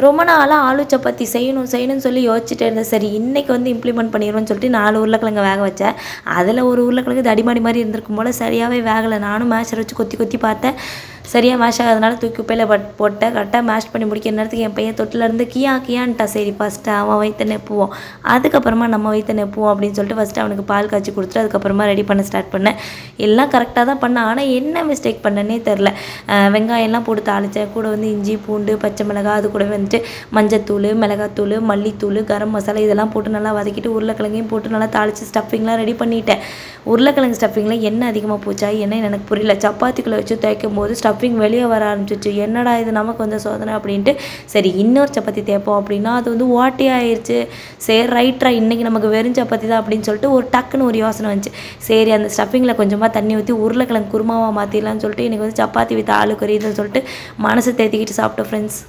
ரொம்ப நாளாக ஆலு சப்பாத்தி செய்யணும்னு சொல்லி யோசிச்சுட்டே இருந்தேன். சரி இன்றைக்கி வந்து இம்ப்ளிமெண்ட் பண்ணிடுவோம்னு சொல்லிட்டு 4 உருளைக்கிழங்கு வேக வச்சேன். அதில் ஒரு உருளைக்கிழங்கு தடிமாடி மாதிரி இருந்திருக்கும் போல், சரியாகவே வேகலை. நானும் மேஷர் வச்சு கொத்தி கொத்தி பார்த்தேன், சரியாக மேஷ் ஆகாதனால தூக்கி குப்பையில் போட்டேன். கரெக்டாக மேஷ் பண்ணி முடிக்கிற நேரத்துக்கு என் பையன் தொட்டிலேருந்து கியான்ட்டா. சரி ஃபஸ்ட்டு அவன் வயிற்ற நெப்புவோம், அதுக்கப்புறமா நம்ம வயிற்ற நெப்புவோம் அப்படின்னு சொல்லிட்டு ஃபஸ்ட்டு அவனுக்கு பால் காய்ச்சி கொடுத்துட்டு அதுக்கப்புறமா ரெடி பண்ண ஸ்டார்ட் பண்ணேன். எல்லாம் கரெக்டாக தான் பண்ணேன். ஆனால் என்ன மிஸ்டேக் பண்ணேன்னே தெரில. வெங்காயம்லாம் போட்டு தாளித்தேன். கூட வந்து இஞ்சி பூண்டு பச்சை மிளகாய், அது கூடவே வந்துட்டு மஞ்சத்தூள், மிளகாத்தூள், மல்லித்தூள், கரம் மசாலா இதெல்லாம் போட்டு நல்லா வதக்கிட்டு உருளைக்கிழங்கையும் போட்டு நல்லா தாளித்து ஸ்டஃபிங்லாம் ரெடி பண்ணிட்டேன். உருளைக்கிழங்கு ஸ்டஃபிங்கில் எண்ணெய் அதிகமாக போச்சா என்னன்னு எனக்கு புரியல. சப்பாத்திக்குள்ளே வச்சு தேய்க்கும் போது ஸ்டஃபிங் வெளியே வர ஆரம்பிச்சிச்சு. என்னடா இது நமக்கு வந்து சோதனை அப்படின்ட்டு, சரி இன்னொரு சப்பாத்தி தேய்ப்போம் அப்படின்னா அது வந்து வாட்டி ஆயிடுச்சு. சரி ரைட்ரா இன்றைக்கி நமக்கு வெறும் சப்பாத்தி தான் அப்படின்னு சொல்லிட்டு ஒரு டக்குன்னு ஒரு யோசனை வந்துச்சு. சரி அந்த ஸ்டஃபிங்கில் கொஞ்சமாக தண்ணி ஊற்றி உருளைக்கிழங்கு குருமாவாக மாற்றிடலான்னு சொல்லிட்டு இன்றைக்கி வந்து சப்பாத்தி வித் ஆலு கறி இதுன்னு சொல்லிட்டு மனசை தேத்திக்கிட்டு சாப்பிட்டோம் ஃப்ரெண்ட்ஸ்.